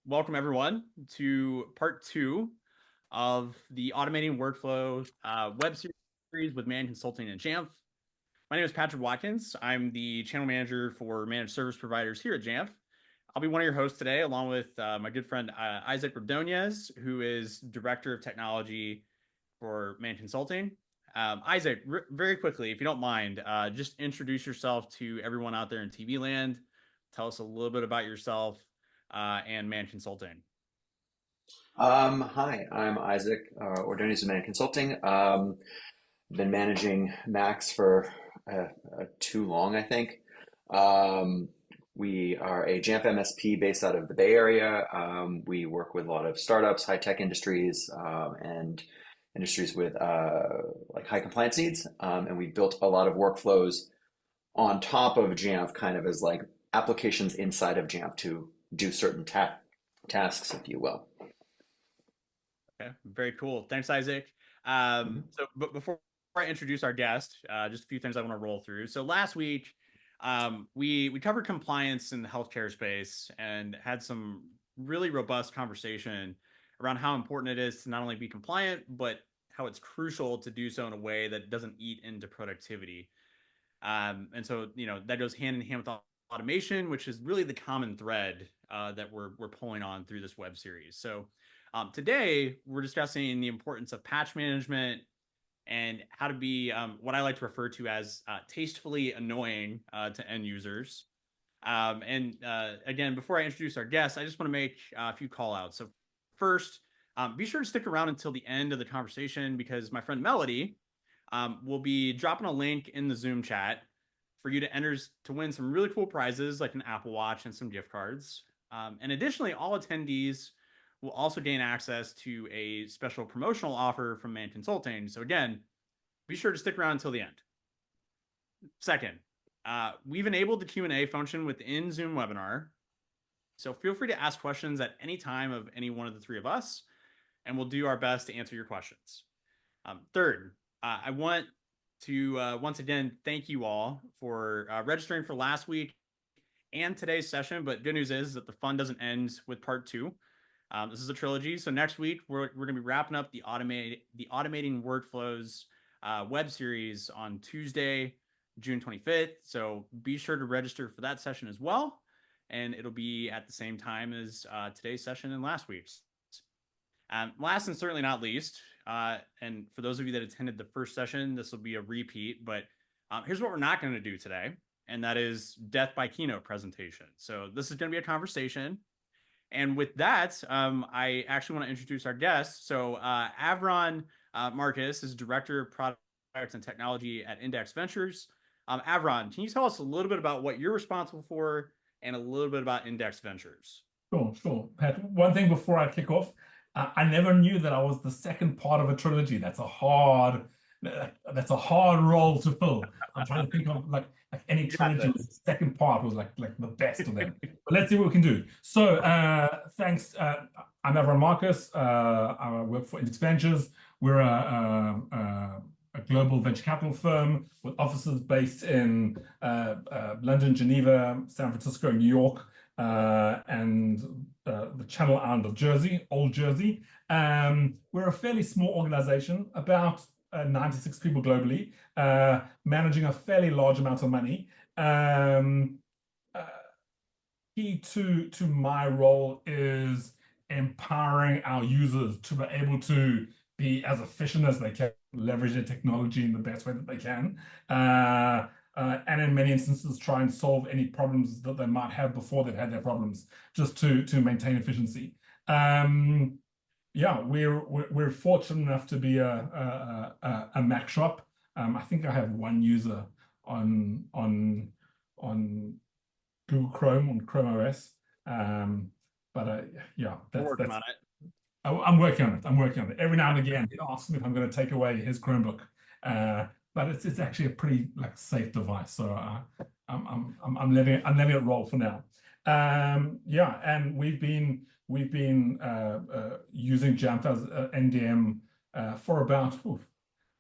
welcome everyone to part two of the Automating Workflow web series with Mann Consulting and Jamf. My name is Patrick Watkins. I'm the channel manager for managed service providers here at Jamf. I'll be one of your hosts today, along with my good friend Isaac Rodonez, who is Director of Technology for Mann Consulting. Isaac, very quickly, if you don't mind, just introduce yourself to everyone out there in TV land. Tell us a little bit about yourself and Mann Consulting. Hi, I'm Isaac Ordonez of Mann Consulting. Been managing Macs for too long, I think. We are a Jamf MSP based out of the Bay Area. We work with a lot of startups, high-tech industries, and industries with like high compliance needs. And we built a lot of workflows on top of Jamf, kind of as like applications inside of Jamf to do certain tasks, if you will. Okay, very cool. Thanks, Isaac. But before I introduce our guest, just a few things I want to roll through. So last week, we covered compliance in the healthcare space and had some really robust conversation around how important it is to not only be compliant, but how it's crucial to do so in a way that doesn't eat into productivity. And so, that goes hand in hand with automation, which is really the common thread that we're pulling on through this web series. So today, we're discussing the importance of patch management and how to be what I like to refer to as tastefully annoying to end users. Again, before I introduce our guests, I just want to make a few call outs. So first, be sure to stick around until the end of the conversation because my friend Melody will be dropping a link in the Zoom chat for you to enter to win some really cool prizes like an Apple Watch and some gift cards. And additionally, all attendees will also gain access to a special promotional offer from Mann Consulting. So again, be sure to stick around until the end. Second, we've enabled the Q&A function within Zoom webinar. So feel free to ask questions at any time of any one of the three of us, and we'll do our best to answer your questions. Third, I want to once again thank you all for registering for last week and today's session. But good news is that the fun doesn't end with part two. This is a trilogy. So next week, we're going to be wrapping up the Automating Workflows web series on Tuesday, June 25th. So be sure to register for that session as well. And it'll be at the same time as today's session and last week's. Last and certainly not least, and for those of you that attended the first session, this will be a repeat, but here's what we're not going to do today, and that is death by keynote presentation. So this is going to be a conversation. And with that, I actually want to introduce our guest. So Avron Marcus is Director of Products and Technology at Index Ventures. Avron, can you tell us a little bit about what you're responsible for and a little bit about Index Ventures? Sure. Pat, one thing before I kick off, I never knew that I was the second part of a trilogy. That's a hard role to fill. I'm trying to think of like any trilogy. The second part was like the best of them. But let's see what we can do. So thanks. I'm Avron Marcus. I work for Index Ventures. We're a global venture capital firm with offices based in London, Geneva, San Francisco, New York, and the Channel Island of Jersey, Old Jersey. We're a fairly small organization, about 96 people globally, managing a fairly large amount of money. Key to my role is empowering our users to be able to be as efficient as they can, leverage their technology in the best way that they can. And in many instances, try and solve any problems that they might have before they've had their problems, just to maintain efficiency. Yeah, we're fortunate enough to be a Mac shop. I think I have one user on Google Chrome, on Chrome OS. Yeah, we're working on it. I'm working on it. I'm working on it. Every now and again, it asks me if I'm going to take away his Chromebook. But it's actually a pretty safe device, so I'm letting it roll for now. Yeah, and we've been using Jamf as NDM for about I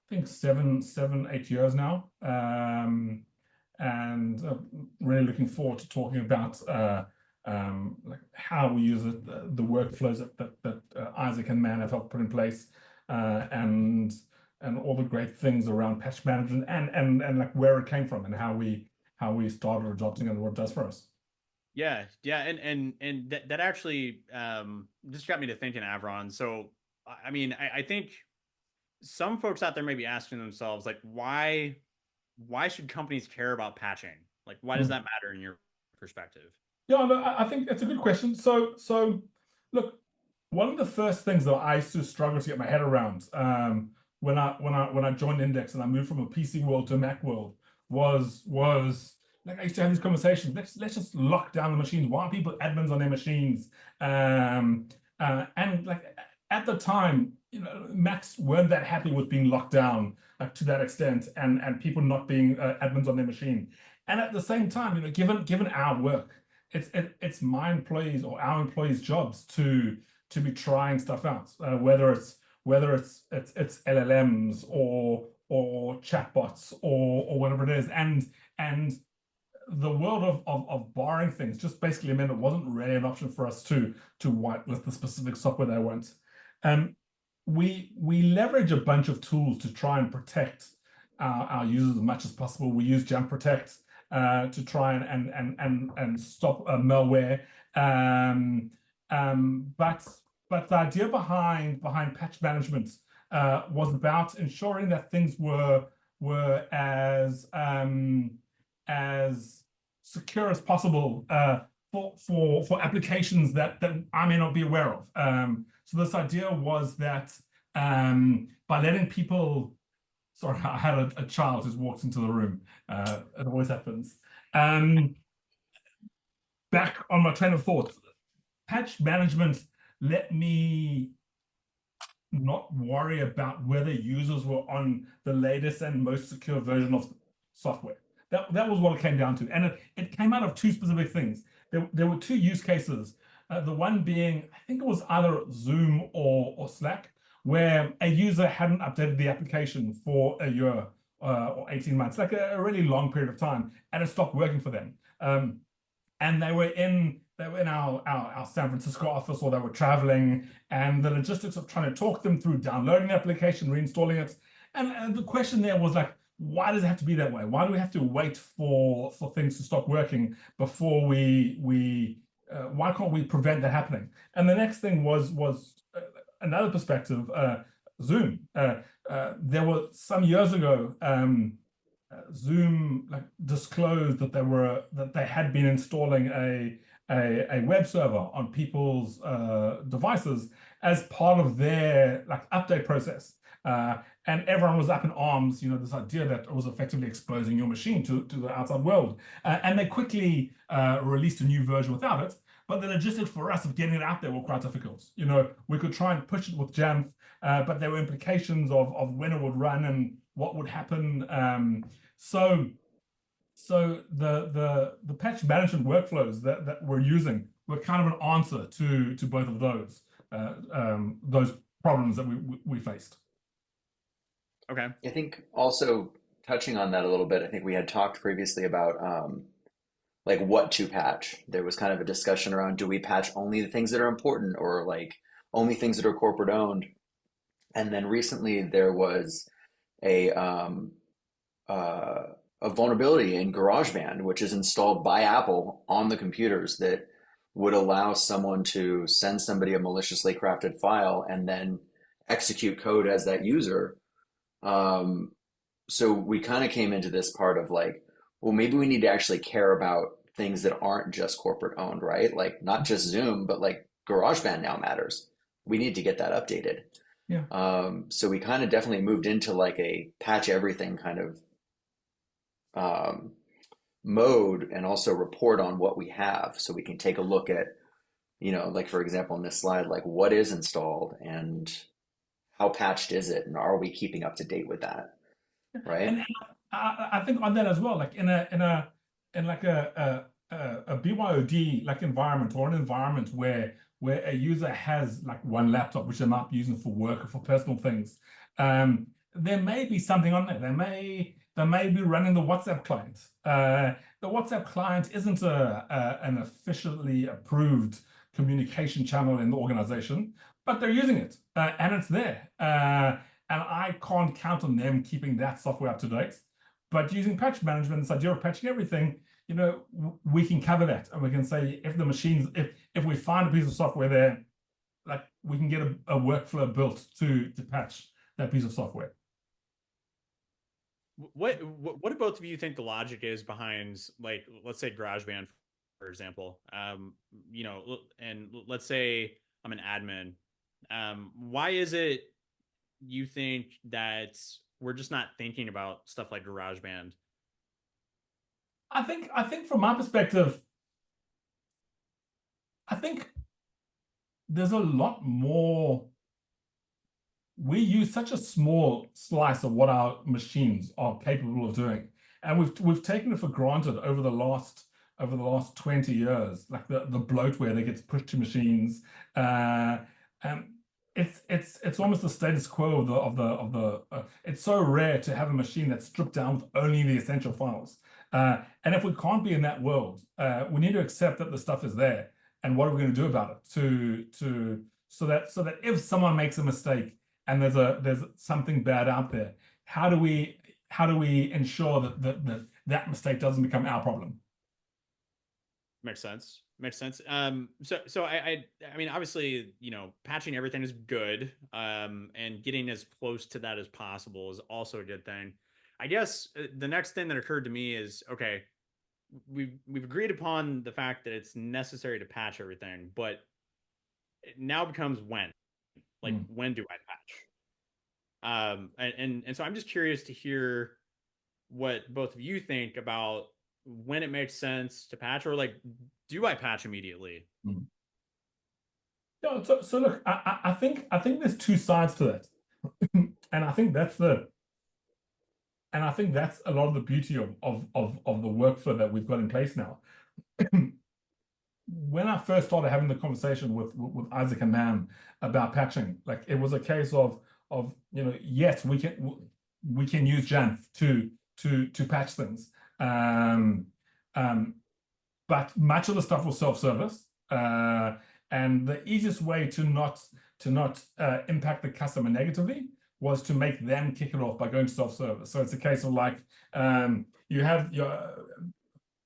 think 7-8 years now, and really looking forward to talking about like how we use it, the workflows that Isaac and Mann have helped put in place, and all the great things around patch management and like where it came from and how we started adopting it and what it does for us. Yeah, and that actually just got me to thinking, Avron. So I mean, I think some folks out there may be asking themselves, like, why should companies care about patching? Like, why does that matter in your perspective? Yeah, no, I think that's a good question. So look, one of the first things that I used to struggle to get my head around when I joined Index and I moved from a PC world to a Mac world was like I used to have these conversations. Let's just lock down the machines. Why are people admins on their machines? And like at the time, Macs weren't that happy with being locked down to that extent, and people not being admins on their machine. And at the same time, given our work, it's my employees or our employees' jobs to be trying stuff out, whether it's LLMs or chatbots or whatever it is, and the world of borrowing things just basically meant it wasn't really an option for us to whitelist the specific software they want. We leverage a bunch of tools to try and protect our users as much as possible. We use Jamf Protect to try and stop malware. But the idea behind patch management was about ensuring that things were as secure as possible for applications that I may not be aware of. So this idea was that by letting people, sorry, I had a child who's walked into the room. It always happens. Back on my train of thought, patch management let me not worry about whether users were on the latest and most secure version of software. That was what it came down to. And it came out of two specific things. There were two use cases. The one being, I think it was either Zoom or Slack, where a user hadn't updated the application for a year or 18 months, like a really long period of time, and it stopped working for them. And they were in our San Francisco office, or they were traveling, and the logistics of trying to talk them through downloading the application, reinstalling it. And the question there was like, why does it have to be that way? Why do we have to wait for things to stop working before why can't we prevent that happening? And the next thing was another perspective, Zoom. There were some years ago, Zoom disclosed that they had been installing a web server on people's devices as part of their update process. And everyone was up in arms, this idea that it was effectively exposing your machine to the outside world. And they quickly released a new version without it. But the logistics for us of getting it out there were quite difficult. We could try and push it with Jamf, but there were implications of when it would run and what would happen. So the patch management workflows that we're using were kind of an answer to both of those problems that we faced. Okay. I think also touching on that a little bit, I think we had talked previously about like what to patch. There was kind of a discussion around, do we patch only the things that are important or like only things that are corporate owned? And then recently there was a vulnerability in GarageBand, which is installed by Apple on the computers, that would allow someone to send somebody a maliciously crafted file and then execute code as that user. So we kind of came into this part of like, well, maybe we need to actually care about things that aren't just corporate owned, right? Like not just Zoom, but like GarageBand now matters. We need to get that updated. Yeah. So we kind of definitely moved into like a patch everything kind of mode, and also report on what we have, so we can take a look at, like for example, in this slide, like what is installed and how patched is it, and are we keeping up to date with that, right? And I think on that as well, like in like a BYOD like environment, or an environment where a user has like one laptop which they're not using for work or for personal things, there may be something on there. They may be running the WhatsApp client. The WhatsApp client isn't an officially approved communication channel in the organization, but they're using it, and it's there. And I can't count on them keeping that software up to date. But using patch management, this idea of patching everything, we can cover that, and we can say if the machines, if we find a piece of software there, like we can get a workflow built to patch that piece of software. What do both of you think the logic is behind, like, let's say GarageBand, for example, and let's say I'm an admin. Why is it you think that we're just not thinking about stuff like GarageBand? I think from my perspective, I think there's a lot more. We use such a small slice of what our machines are capable of doing, and we've taken it for granted over the last 20 years, like the bloatware that gets pushed to machines. And it's almost the status quo of the it's so rare to have a machine that's stripped down with only the essential files. And if we can't be in that world, we need to accept that the stuff is there, and what are we going to do about it so that if someone makes a mistake and there's something bad out there, how do we ensure that mistake doesn't become our problem? Makes sense. So I mean, obviously, patching everything is good. And getting as close to that as possible is also a good thing. I guess the next thing that occurred to me is, okay, we've agreed upon the fact that it's necessary to patch everything, but it now becomes when. Like, when do I patch? And so I'm just curious to hear what both of you think about when it makes sense to patch, or like, do I patch immediately? Yeah, so look, I think there's two sides to that, and I think that's a lot of the beauty of the workflow that we've got in place now. When I first started having the conversation with Isaac and Mann about patching, like it was a case of yes, we can use Jamf to patch things, but much of the stuff was self-service, and the easiest way to not impact the customer negatively was to make them kick it off by going to self-service. So it's a case of like you have your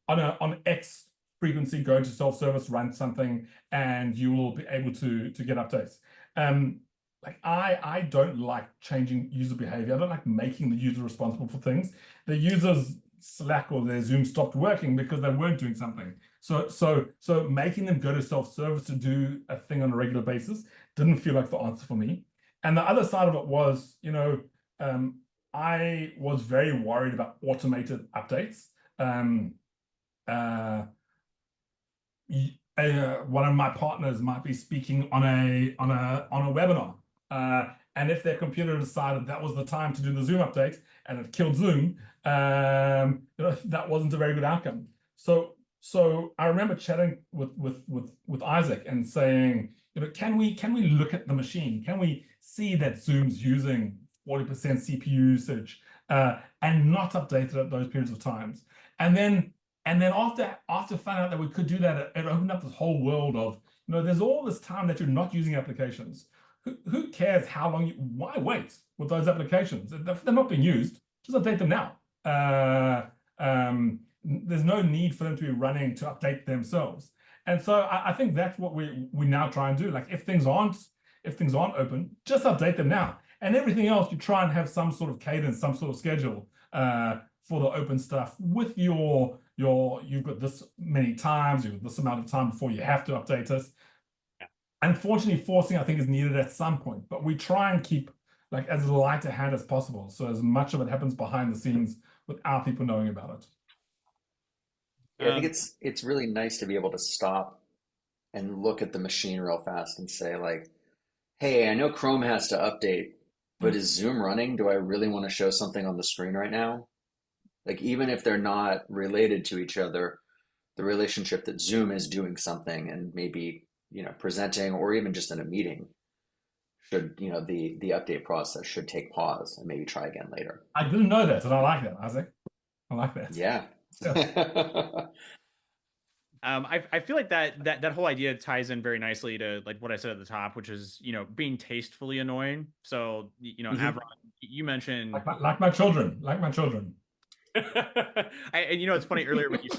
on X frequency, go to self-service, run something, and you will be able to get updates. Like I don't like changing user behavior. I don't like making the user responsible for things. The user's Slack or their Zoom stopped working because they weren't doing something. So making them go to self-service to do a thing on a regular basis didn't feel like the answer for me. And the other side of it was, I was very worried about automated updates. One of my partners might be speaking on a webinar, and if their computer decided that was the time to do the Zoom update and it killed Zoom, that wasn't a very good outcome. So I remember chatting with Isaac and saying, can we look at the machine? Can we see that Zoom's using 40% CPU usage and not update it at those periods of times? And then after finding out that we could do that, it opened up this whole world of, there's all this time that you're not using applications. Who cares how long why wait with those applications? If they're not being used, just update them now. There's no need for them to be running to update themselves. And so I think that's what we now try and do. Like if things aren't open, just update them now. And everything else, you try and have some sort of cadence, some sort of schedule for the open stuff with you've got this many times, you've got this amount of time before you have to update it. Yeah. Unfortunately, forcing, I think, is needed at some point, but we try and keep like as light a hand as possible. So as much of it happens behind the scenes without people knowing about it. Yeah, I think it's really nice to be able to stop and look at the machine real fast and say like, hey, I know Chrome has to update, but is Zoom running? Do I really want to show something on the screen right now? Like even if they're not related to each other, the relationship that Zoom is doing something and maybe, presenting or even just in a meeting should, the update process should take pause and maybe try again later. I didn't know that, and I like that, Isaac. I like that. Yeah. Yeah. I feel like that whole idea ties in very nicely to like what I said at the top, which is, being tastefully annoying. So, Mhm. Avron, you mentioned Like my children, like my children. and it's funny earlier when you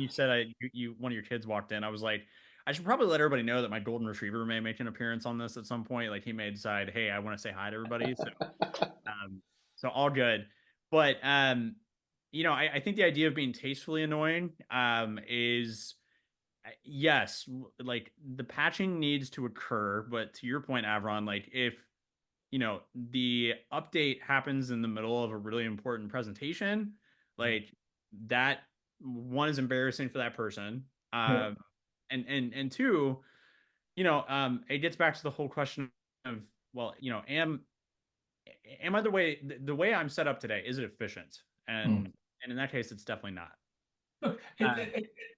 said one of your kids walked in, I was like, I should probably let everybody know that my golden retriever may make an appearance on this at some point. Like he may decide, hey, I want to say hi to everybody. Um, so all good. But I think the idea of being tastefully annoying is yes, like the patching needs to occur, but to your point, Avron, like if the update happens in the middle of a really important presentation, like that one is embarrassing for that person. Yeah. And two, it gets back to the whole question of, well, am I the way I'm set up today, is it efficient? Mm. And in that case, it's definitely not. Look, Uh,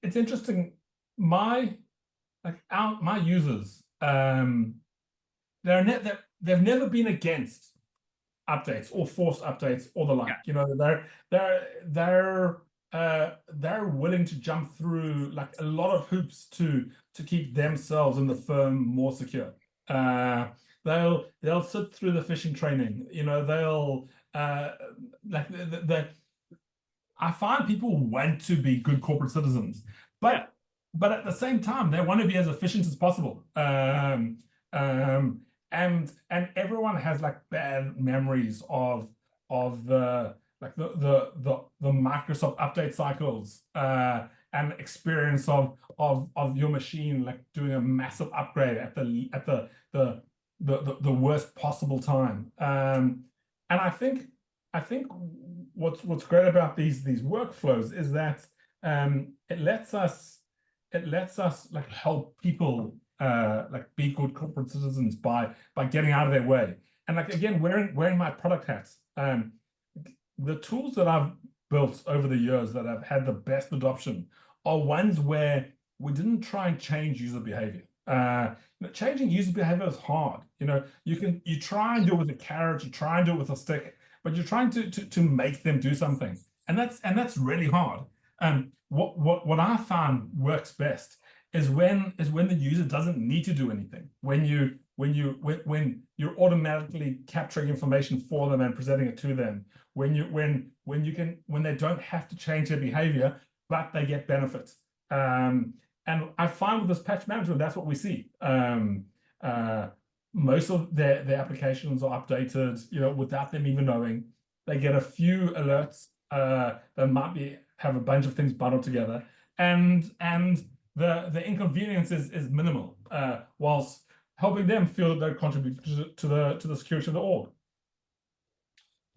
it's interesting. My my users, they've never been against updates or forced updates or the like. They're willing to jump through like a lot of hoops to keep themselves and the firm more secure. They'll sit through the phishing training. They'll like I find people want to be good corporate citizens, yeah. but at the same time they want to be as efficient as possible. And everyone has like bad memories of the like the Microsoft update cycles and experience of your machine like doing a massive upgrade at the worst possible time. And I think what's great about these workflows is that it lets us like help people like be good corporate citizens by getting out of their way. And like again, wearing my product hats, the tools that I've built over the years that have had the best adoption are ones where we didn't try and change user behavior. Changing user behavior is hard. You try and do it with a carrot, you try and do it with a stick, but you're trying to make them do something, and that's really hard. What I found works best is when the user doesn't need to do anything. When you're automatically capturing information for them and presenting it to them. When they don't have to change their behavior, but they get benefits. And I find with this patch management, that's what we see. Most of their applications are updated, without them even knowing. They get a few alerts that might have a bunch of things bundled together, and the inconvenience is minimal, whilst helping them feel that they're contributing to the security of the org.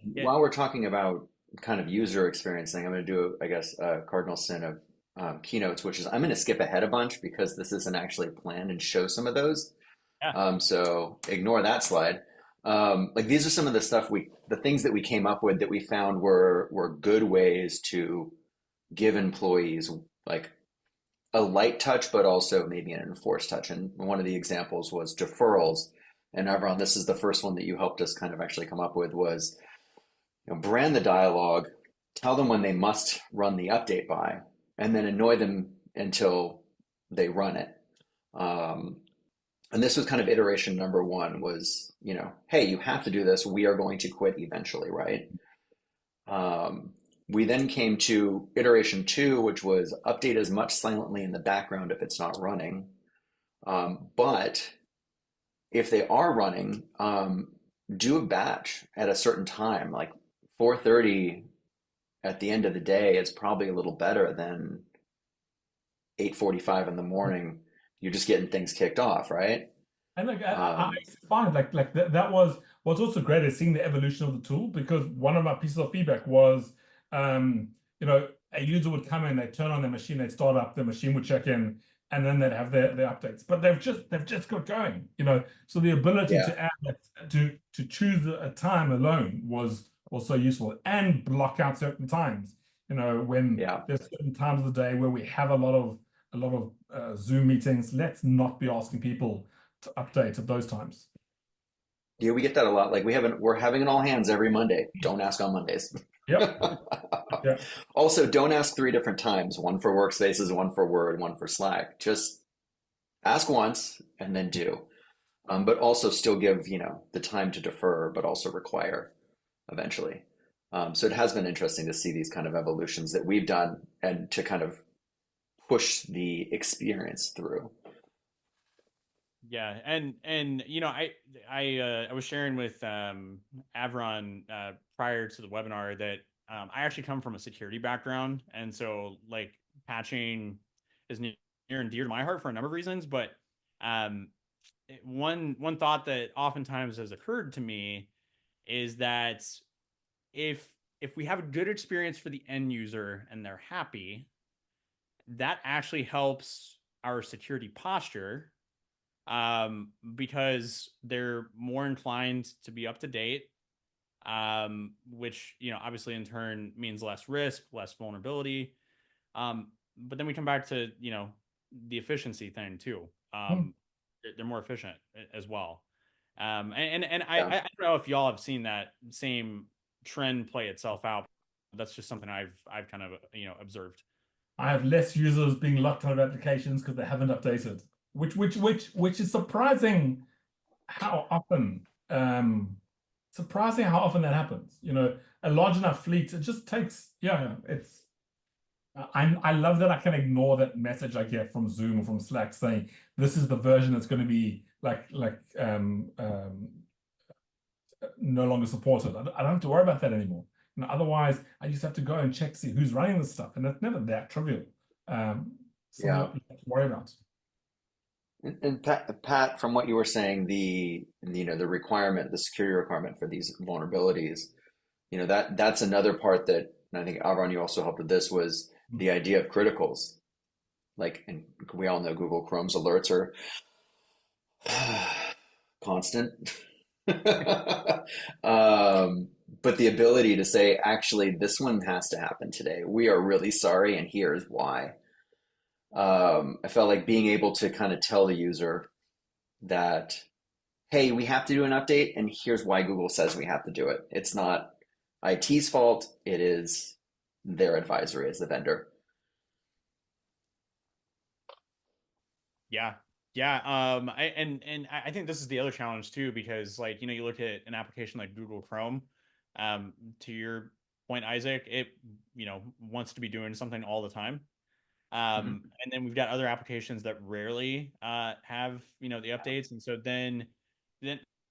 Yeah. While we're talking about kind of user experience thing, I'm going to do, I guess, a cardinal sin of keynotes, which is I'm going to skip ahead a bunch because this isn't actually planned and show some of those. Yeah. So ignore that slide. Like these are some of the things that we came up with that we found were good ways to give employees like a light touch, but also maybe an enforced touch. And one of the examples was deferrals. And Avron, this is the first one that you helped us kind of actually come up with was, brand the dialogue, tell them when they must run the update by, and then annoy them until they run it. And this was kind of iteration number one was, hey, you have to do this. We are going to quit eventually, right? We then came to iteration two, which was update as much silently in the background if it's not running. But if they are running, do a batch at a certain time, like 4:30 at the end of the day is probably a little better than 8:45 in the morning. You're just getting things kicked off, right? And like I find like that was what's also great is seeing the evolution of the tool, because one of my pieces of feedback was a user would come in, they'd turn on their machine, they'd start up, the machine would check in, and then they'd have their updates. But they've just got going, So the ability to add that, to choose a time alone was so useful, and block out certain times. When there's certain times of the day where we have a lot of Zoom meetings, let's not be asking people to update at those times. Yeah, we get that a lot. Like we're having an all hands every Monday. Don't ask on Mondays. Yep. Yeah. Also, don't ask three different times, one for workspaces, one for Word, one for Slack. Just ask once and then do. But also still give, the time to defer, but also require eventually. So it has been interesting to see these kind of evolutions that we've done and to kind of push the experience through. Yeah, and I was sharing with Avron prior to the webinar that I actually come from a security background, and so like patching is near and dear to my heart for a number of reasons. But um, one thought that oftentimes has occurred to me is that if if we have a good experience for the end user and they're happy, that actually helps our security posture, because they're more inclined to be up to date, which obviously in turn means less risk, less vulnerability. But then we come back to the efficiency thing too. Hmm. They're more efficient as well. And I, Yeah. I don't know if y'all have seen that same trend play itself out. That's just something I've kind of observed. I have less users being locked out of applications because they haven't updated, which is how often surprising how often that happens. A large enough fleet, it just takes, yeah, it's I love that I can ignore that message I get from Zoom or from Slack saying this is the version that's going to be no longer supported. I don't have to worry about that anymore. Otherwise, I just have to go and check, see who's running this stuff, and that's never that trivial. Something Yeah. you have to worry about. And Pat, from what you were saying, the requirement, the security requirement for these vulnerabilities, that's another part that, and I think Avron, you also helped with this, was the idea of criticals. Like, and we all know Google Chrome's alerts are constant. But the ability to say, actually, this one has to happen today. We are really sorry, and here's why. I felt like being able to kind of tell the user that, hey, we have to do an update, and here's why Google says we have to do it. It's not IT's fault, it is their advisory as the vendor. Yeah. Yeah. I think this is the other challenge too, because like, you look at an application like Google Chrome, to your point, Isaac, it, wants to be doing something all the time. Mhm. And then we've got other applications that rarely have, the updates. And so then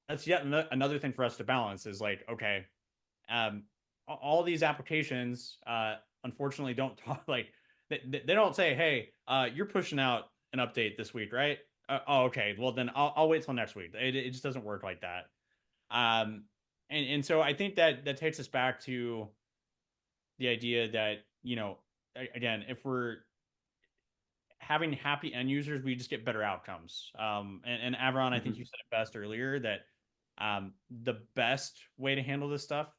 that's yet another thing for us to balance is like, okay, all these applications, unfortunately don't talk like they don't say, hey, you're pushing out an update this week, right? Oh, okay. Well, then I'll wait till next week. It just doesn't work like that. Um, and so I think that takes us back to the idea that, again, if we're having happy end users, we just get better outcomes. And Avron, I think Mhm. you said it best earlier that the best way to handle this stuff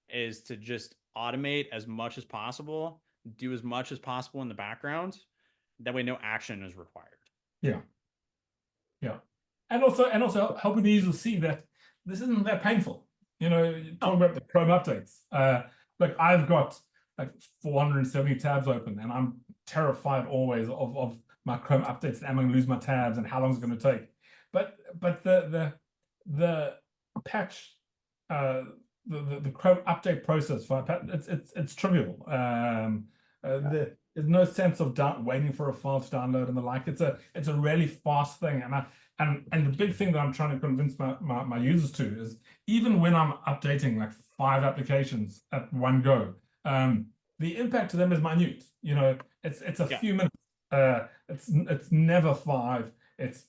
is to just automate as much as possible, do as much as possible in the background. That way, no action is required. Yeah, yeah, and also helping the user see that this isn't that painful. You talk Oh, about the Chrome updates. Like I've got like 470 tabs open, and I'm terrified always of my Chrome updates. Am I going to lose my tabs, and how long is it going to take? But the patch, uh, the Chrome update process for it's trivial. There's no sense of waiting for a file to download and the like. It's a really fast thing, and the big thing that I'm trying to convince my users to is even when I'm updating like 5 applications at one go, the impact to them is minute. It's a yeah. few minutes. It's never 5. It's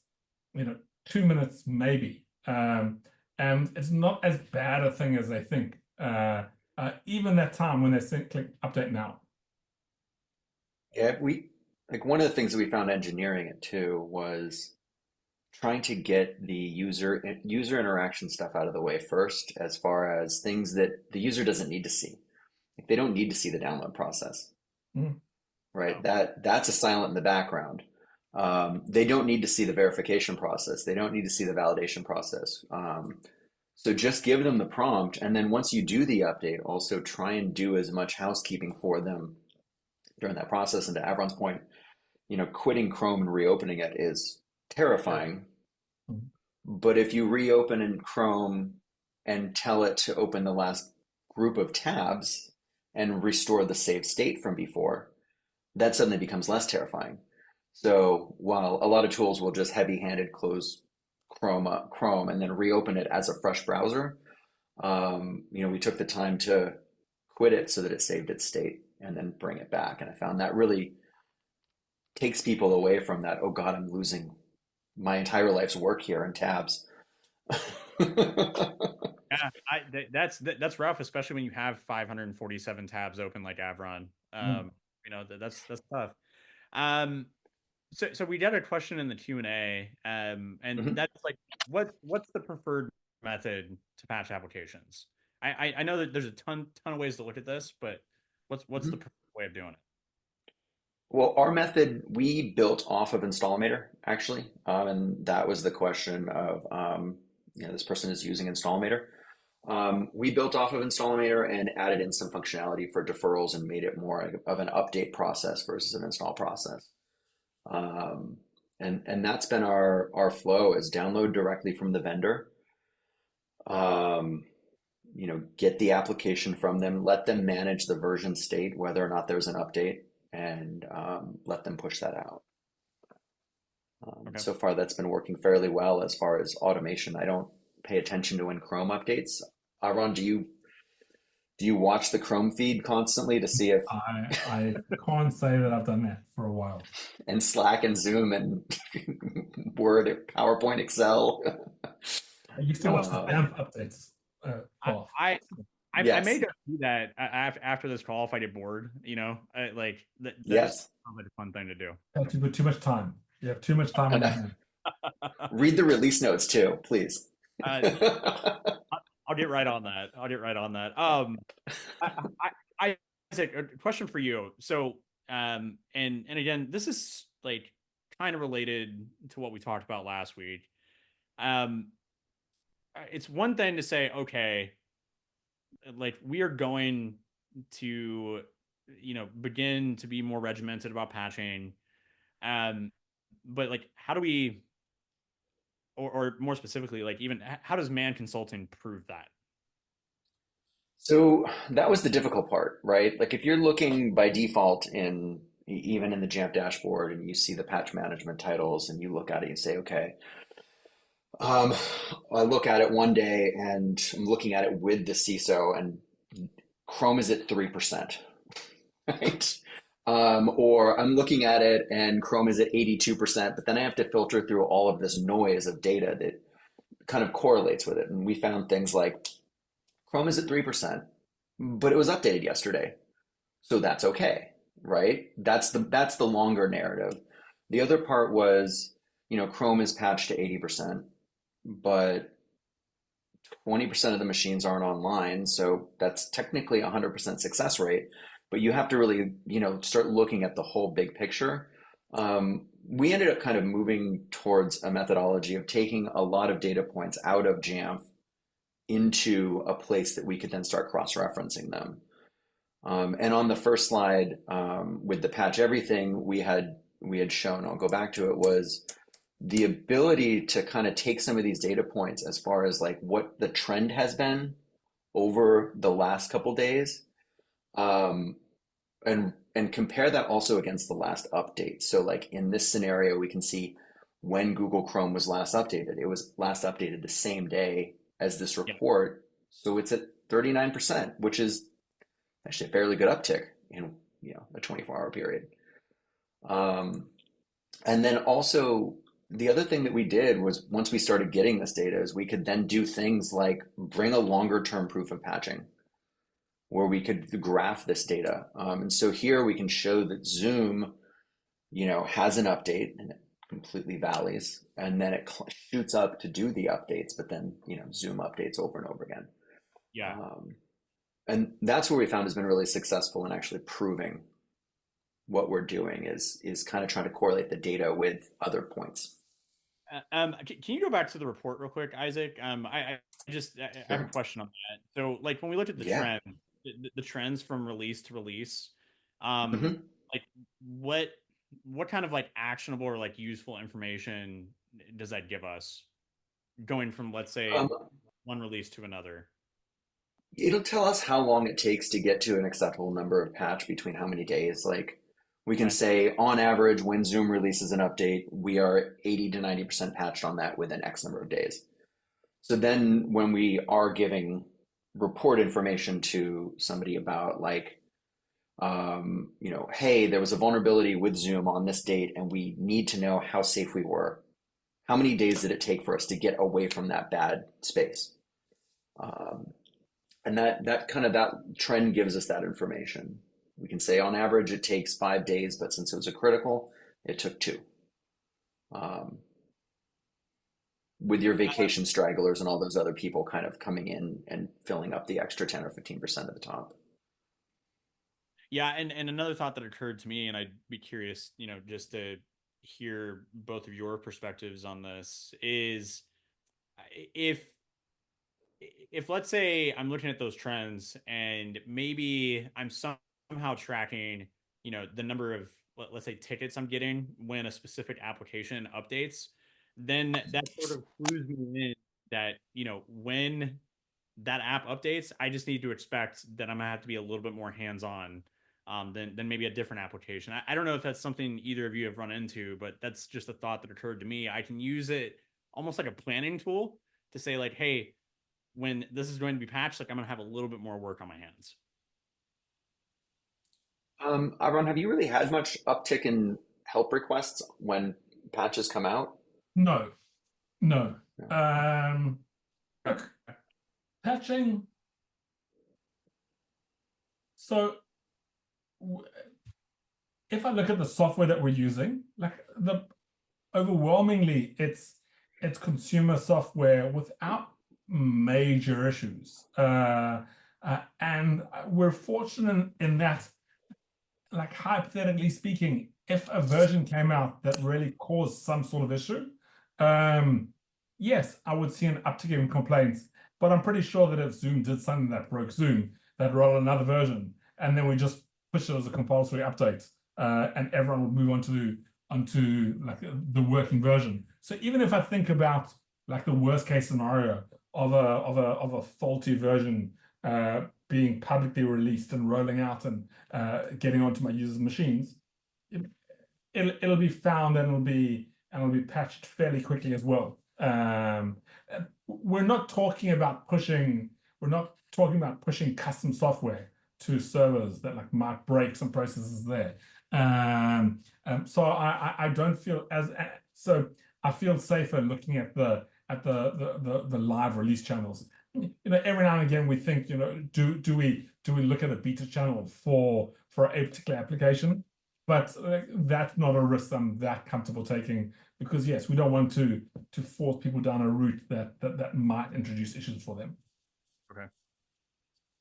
2 minutes maybe. And it's not as bad a thing as they think. Even that time when they click update now. Yeah, we like one of the things that we found engineering it too was trying to get the user interaction stuff out of the way first, as far as things that the user doesn't need to see. Like they don't need to see the download process, Mm. right? That's a silent in the background. They don't need to see the verification process. They don't need to see the validation process. So just give them the prompt, and then once you do the update, also try and do as much housekeeping for them during that process. And to Avron's point, quitting Chrome and reopening it is Sure. terrifying. Mhm. But if you reopen in Chrome and tell it to open the last group of tabs and restore the saved state from before, that suddenly becomes less terrifying. So while a lot of tools will just heavy-handed close Chrome and then reopen it as a fresh browser, we took the time to quit it so that it saved its state and then bring it back. And I found that really takes people away from that, oh God, I'm losing my entire life's work here in tabs. Yeah, that's rough, especially when you have 547 tabs open like Avron. Mm. That's tough. Um, so we got a question in the Q&A, and Mhm, that's like, what's the preferred method to patch applications? I know that there's a ton of ways to look at this, but what's the mhm. preferred way of doing it? Well, our method, we built off of Installmator, actually. And that was the question of, this person is using Installmator. We built off of Installmator and added in some functionality for deferrals and made it more of an update process versus an install process. Um, and that's been our flow is download directly from the vendor. Um, get the application from them, let them manage the version state, whether or not there's an update, and let them push that out. Okay. So far, that's been working fairly well as far as automation. I don't pay attention to when Chrome updates. Aaron, do you watch the Chrome feed constantly to see if I can't say that I've done that for a while. and Slack and Zoom and Word, PowerPoint, Excel? I used You to know watch what? the Uh, Jamf updates. I Path. I I may yes, just do that after this call if I get bored. Like that just yes. sounds like a fun thing to do. Too much time. You have too much time on And your hands. read the release notes too, please. uh, I'll get right on that. I'll get right on that. I, Isaac, a question for you. So, and again, this is like kind of related to what we talked about last week. Um, it's one thing to say, okay, like we are going to, begin to be more regimented about patching. Um, but like, how do we, or more specifically, like even how does Mann Consulting prove that? So that was the difficult part, right? Like if you're looking by default even in the Jamf dashboard and you see the patch management titles and you look at it and say, okay, um, I look at it one day and I'm looking at it with the CISO and Chrome is at 3%, right? Or I'm looking at it and Chrome is at 82%, but then I have to filter through all of this noise of data that kind of correlates with it. And we found things like Chrome is at 3%, but it was updated yesterday. So that's okay, right? That's the longer narrative. The other part was, Chrome is patched to 80%, but 20% of the machines aren't online, so that's technically a 100% success rate. But you have to really, start looking at the whole big picture. We ended up kind of moving towards a methodology of taking a lot of data points out of Jamf into a place that we could then start cross-referencing them. And on the first slide, with the patch everything we had shown, I'll go back to it, was the ability to kind of take some of these data points as far as like what the trend has been over the last couple days, um, and compare that also against the last update. So like in this scenario, we can see when Google Chrome was last updated. It was last updated the same day as this Yeah, report. So it's at 39%, which is actually a fairly good uptick in a 24-hour period. Um, and then also the other thing that we did was once we started getting this data is we could then do things like bring a longer term proof of patching where we could graph this data. And so here we can show that Zoom, has an update and it completely valleys and then it shoots up to do the updates, but then, Zoom updates over and over again. yeah. Um, and that's where we found has been really successful in actually proving what we're doing is kind of trying to correlate the data with other points. Can you go back to the report real quick, Isaac? I have a Sure. question on that. So, like, when we looked at the Yeah. trend, the trends from release to release, um, hmm like what what kind of like actionable or like useful information does that give us going from, let's say, Um, one release to another? it'll tell us how long it takes to get to an acceptable number of patch between how many days. Like we can Okay. say on average, when Zoom releases an update, we are 80 to 90% patched on that within X number of days. So then when we are giving report information to somebody about like, hey, there was a vulnerability with Zoom on this date and we need to know how safe we were. How many days did it take for us to get away from that bad space? Um, and that trend gives us that information. We can say on average it takes 5 days, but since it was a critical, it took two. Um, with your vacation stragglers and all those other people kind of coming in and filling up the extra 10 or 15% of the top. Yeah, and another thought that occurred to me, and I'd be curious, just to hear both of your perspectives on this, is if let's say I'm looking at those trends and maybe I'm somehow tracking, the number of, let's say, tickets I'm getting when a specific application updates, then that sort of clues me in that, when that app updates, I just need to expect that I'm gonna have to be a little bit more hands-on, than maybe a different application. I don't know if that's something either of you have run into, but that's just a thought that occurred to me. I can use it almost like a planning tool to say like, hey, when this is going to be patched, like I'm gonna have a little bit more work on my hands. Avron, have you really had much uptick in help requests when patches come out? No, no. No. Um, Look, patching. So w- if I look at the software that we're using, like the overwhelmingly, it's consumer software without major issues. And we're fortunate in that, like hypothetically speaking, if a version came out that really caused some sort of issue, um, yes, I would see an uptick in complaints. But I'm pretty sure that if Zoom did something that broke Zoom, they'd roll another version, and then we just push it as a compulsory update, and everyone would move onto like the working version. So even if I think about like the worst case scenario of a faulty version being publicly released and rolling out and getting onto my users' machines, it, it'll be found and it'll be patched fairly quickly as well. We're not talking about pushing custom software to servers that like might break some processes there. So I don't feel as so I feel safer looking at the live release channels. Every now and again we think, do we look at a beta channel for a particular application? But that's not a risk I'm that comfortable taking, because yes, we don't want to force people down a route that might introduce issues for them. Okay.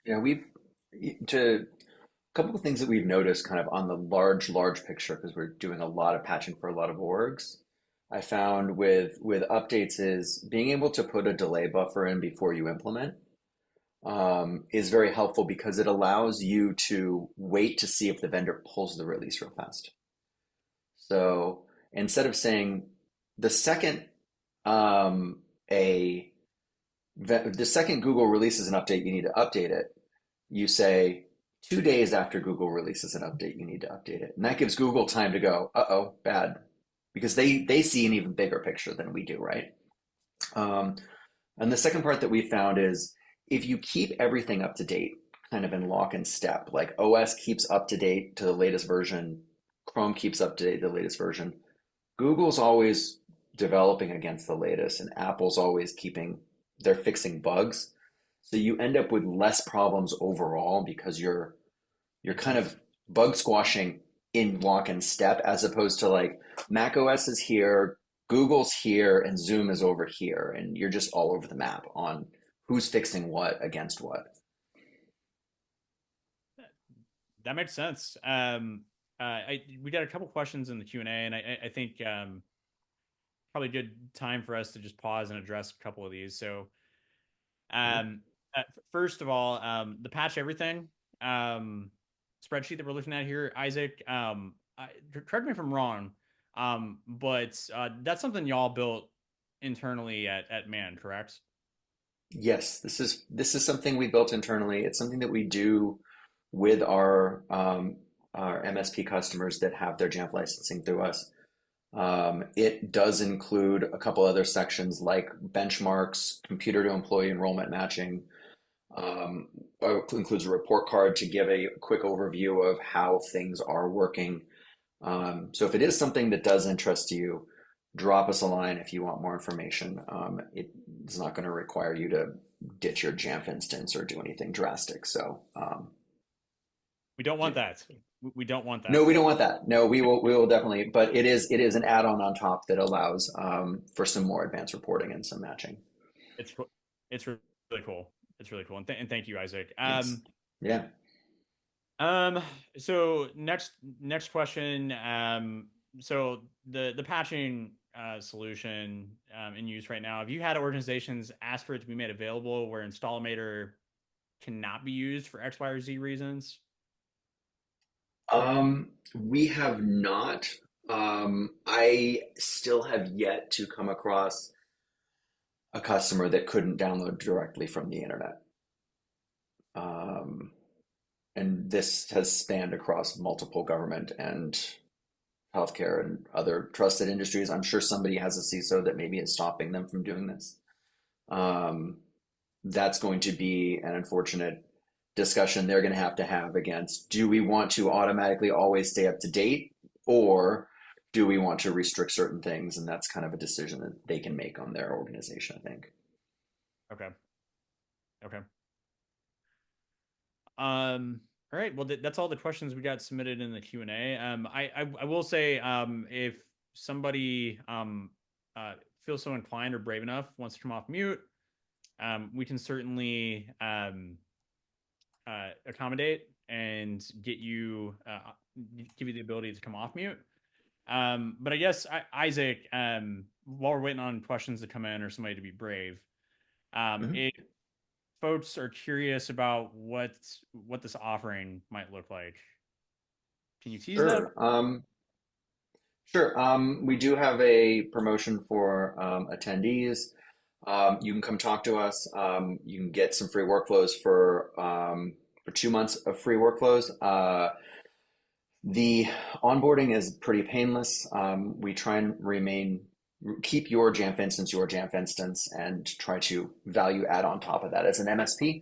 Yeah, to a couple of things that we've noticed kind of on the large picture, because we're doing a lot of patching for a lot of orgs. I found with updates is being able to put a delay buffer in before you implement is very helpful because it allows you to wait to see if the vendor pulls the release real fast. So instead of saying the second um, a the second Google releases an update, you need to update it. You say 2 days after Google releases an update, you need to update it, and that gives Google time to go, uh-oh, bad, because they see an even bigger picture than we do, right? Um, and the second part that we found is if you keep everything up to date, kind of in lock and step, like OS keeps up to date to the latest version, Chrome keeps up to date to the latest version, Google's always developing against the latest, and Apple's always they're fixing bugs. So you end up with less problems overall because you're kind of bug squashing in lock and step, as opposed to like Mac OS is here, Google's here, and Zoom is over here, and you're just all over the map on who's fixing what against what. That makes sense. We got a couple questions in the Q&A, and I think probably a good time for us to just pause and address a couple of these. So, um, first of all, the patch everything spreadsheet that we're looking at here, Isaac. Correct me if I'm wrong, but that's something y'all built internally at Mann, correct? Yes, this is something we built internally. It's something that we do with our MSP customers that have their Jamf licensing through us. It does include a couple other sections like benchmarks, computer to employee enrollment matching. It includes a report card to give a quick overview of how things are working. So if it is something that does interest you, drop us a line if you want more information. It's not going to require you to ditch your Jamf instance or do anything drastic. So We don't want that. We don't want that. no, we don't want that. No, we will definitely. But it is an add-on on top that allows for some more advanced reporting and some matching. It's really cool. It's really cool, and thank you, Isaac. Thanks. Yeah. So next question. So the patching solution in use right now. Have you had organizations ask for it to be made available where Installmator cannot be used for X, Y, or Z reasons? We have not. I still have yet to come across a customer that couldn't download directly from the internet. Um, and this has spanned across multiple government and healthcare and other trusted industries. I'm sure somebody has a CISO that maybe is stopping them from doing this. Um, that's going to be an unfortunate discussion they're going to have against, do we want to automatically always stay up to date, or do we want to restrict certain things? And that's kind of a decision that they can make on their organization, I think. Okay. Okay. All right. Well, that's all the questions we got submitted in the Q&A. I will say, if somebody feels so inclined or brave enough wants to come off mute, we can certainly accommodate and give you the ability to come off mute. But I guess Isaac, while we're waiting on questions to come in or somebody to be brave, if folks are curious about what this offering might look like, can you tease them? Sure. Sure. We do have a promotion for attendees. You can come talk to us. You can get some free workflows for 2 months of free workflows. The onboarding is pretty painless. We try and keep your Jamf instance, and try to value add on top of that as an MSP.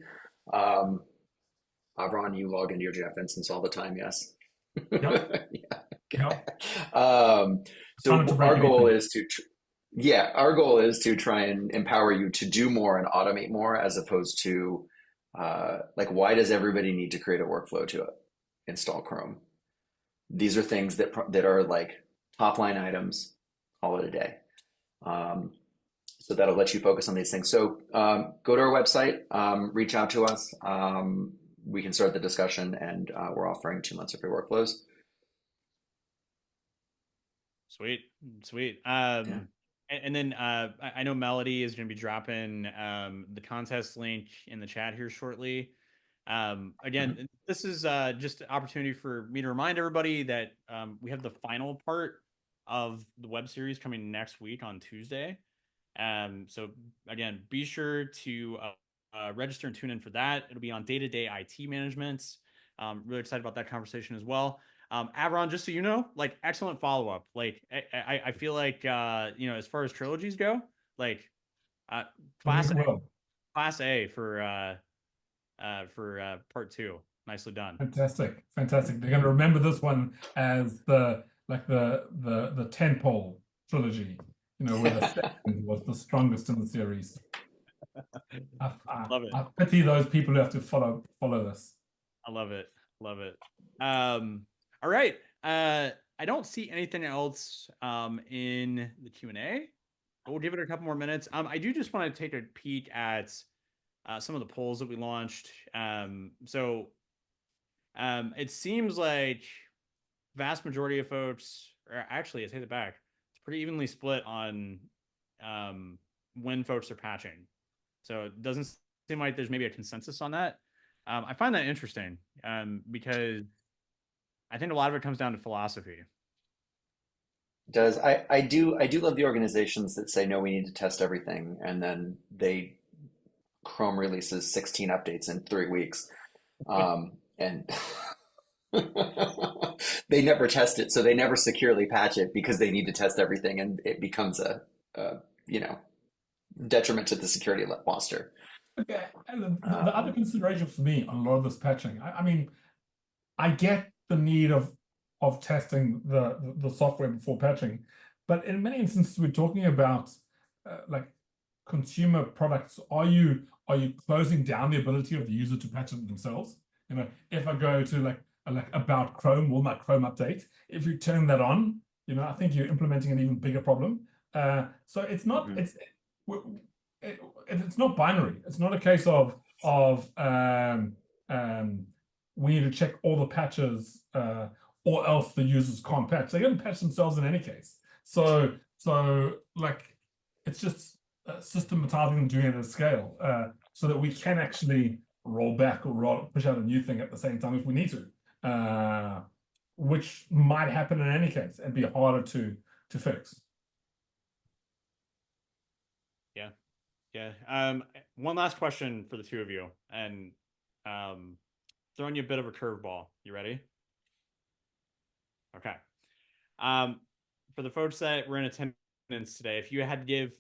Avron, you log into your Jamf instance all the time, yes? Yep. Yeah. Yep. So Trying to break our goal anything. is our goal is to try and empower you to do more and automate more, as opposed to like, why does everybody need to create a workflow to install Chrome? These are things that are like top line items, call it a day. So that'll let you focus on these things. So go to our website, reach out to us. We can start the discussion, and we're offering 2 months of free workflows. Sweet. Yeah. And then I know Melody is going to be dropping the contest link in the chat here shortly. Again, this is just an opportunity for me to remind everybody that we have the final part of the web series coming next week on Tuesday. So again, be sure to register and tune in for that. It'll be on day-to-day IT management. Really excited about that conversation as well. Avron, just so you know, like, excellent follow-up. Like, I feel like as far as trilogies go, like class A for part 2. Nicely done. Fantastic. They're going to remember this one as the tentpole trilogy. Where the second was the strongest in the series. Love it. I pity those people who have to follow this. I love it. All right. I don't see anything else in the Q&A. We'll give it a couple more minutes. I do just want to take a peek at some of the polls that we launched. So it seems like vast majority of folks, or actually, I take it back. It's pretty evenly split on when folks are patching. So it doesn't seem like there's maybe a consensus on that. I find that interesting because I think a lot of it comes down to philosophy. I do love the organizations that say no, we need to test everything, and then Chrome releases 16 updates in 3 weeks, and they never test it, so they never securely patch it because they need to test everything, and it becomes a detriment to the security posture. Okay, and the other consideration for me on a lot of this patching, I mean, I get the need of testing the software before patching, but in many instances we're talking about like consumer products. Are you closing down the ability of the user to patch it themselves? You know, if I go to like about Chrome, will my Chrome update? If you turn that on, you know, I think you're implementing an even bigger problem. So it's not it's not binary. It's not a case of we need to check all the patches or else the users can't patch. They're going to patch themselves in any case. So like it's just systematizing and doing it at a scale so that we can actually roll back or push out a new thing at the same time if we need to, which might happen in any case and be harder to fix. Yeah. One last question for the two of you, and throwing you a bit of a curveball. You ready? Okay. For the folks that were in attendance today, if you had to give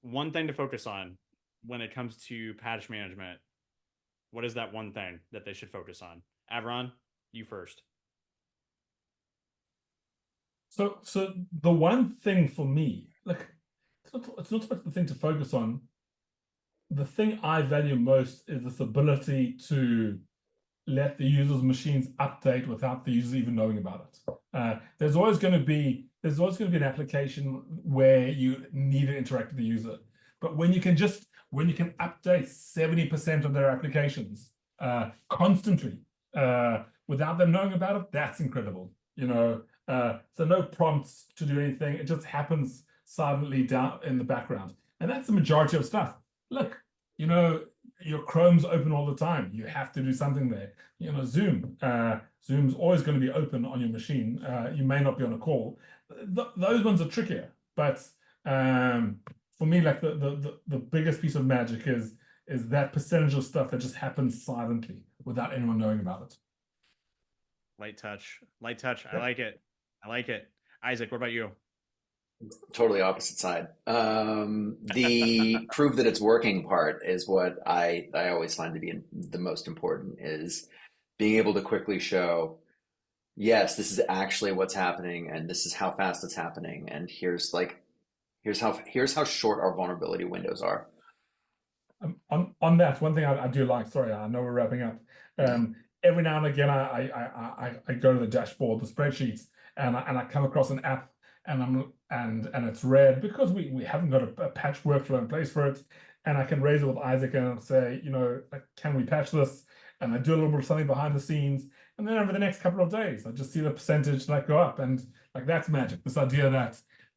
one thing to focus on when it comes to patch management, what is that one thing that they should focus on? Avron, you first. So the one thing for me, like, it's not so much the thing to focus on. The thing I value most is this ability to let the user's machines update without the user even knowing about it. There's always going to be an application where you need to interact with the user, but when you can update 70% of their applications constantly without them knowing about it, that's incredible. You know, so no prompts to do anything; it just happens silently down in the background, and that's the majority of stuff. Look, you know, your Chrome's open all the time. You have to do something there. You know, Zoom's always going to be open on your machine. You may not be on a call. Those ones are trickier, but for me, like the biggest piece of magic is that percentage of stuff that just happens silently without anyone knowing about it. Light touch. I like it. Isaac, what about you? Totally opposite side. The prove that it's working part is what I always find to be the most important, is being able to quickly show, yes, this is actually what's happening, and this is how fast it's happening, and here's how short our vulnerability windows are. On that, one thing I do like, sorry, I know we're wrapping up. Every now and again, I go to the dashboard, the spreadsheets, and I come across an app, and it's red because we haven't got a patch workflow in place for it, and I can raise it with Isaac and say, you know, can we patch this? And I do a little bit of something behind the scenes, and then over the next couple of days, I just see the percentage like go up, and like that's magic. This idea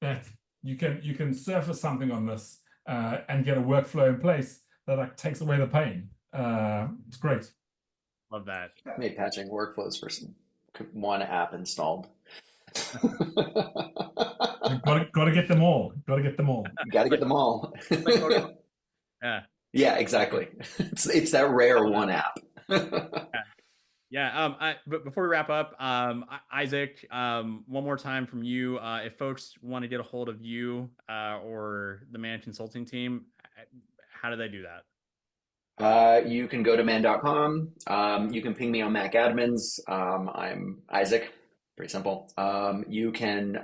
that you can surface something on this and get a workflow in place that like takes away the pain. It's great. Love that. I've made patching workflows for one app installed. Got to get them all. Got to get them all. Got to get them all. Yeah. Yeah, exactly. It's that rare one app. Yeah. But before we wrap up, Isaac, one more time from you. If folks want to get a hold of you or the Mann Consulting team, how do they do that? You can go to mann.com. You can ping me on Mac admins. I'm Isaac. Pretty simple. You can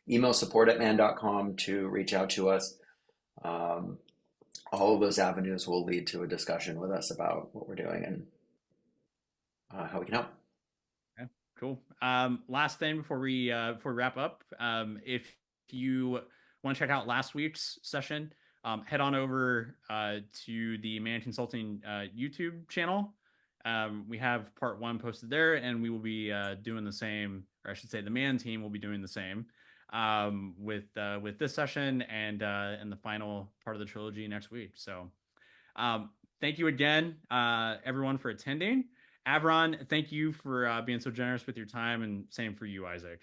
email support@mann.com to reach out to us. All of those avenues will lead to a discussion with us about what we're doing and how we can help. Okay, cool. Last thing before we wrap up, if you want to check out last week's session, head on over to the Mann Consulting YouTube channel. We have part 1 posted there, and we will be doing the same, or I should say the Mann team will be doing the same. with this session and the final part of the trilogy next week. So thank you again, everyone, for attending. Avron, thank you for being so generous with your time, and same for you, Isaac.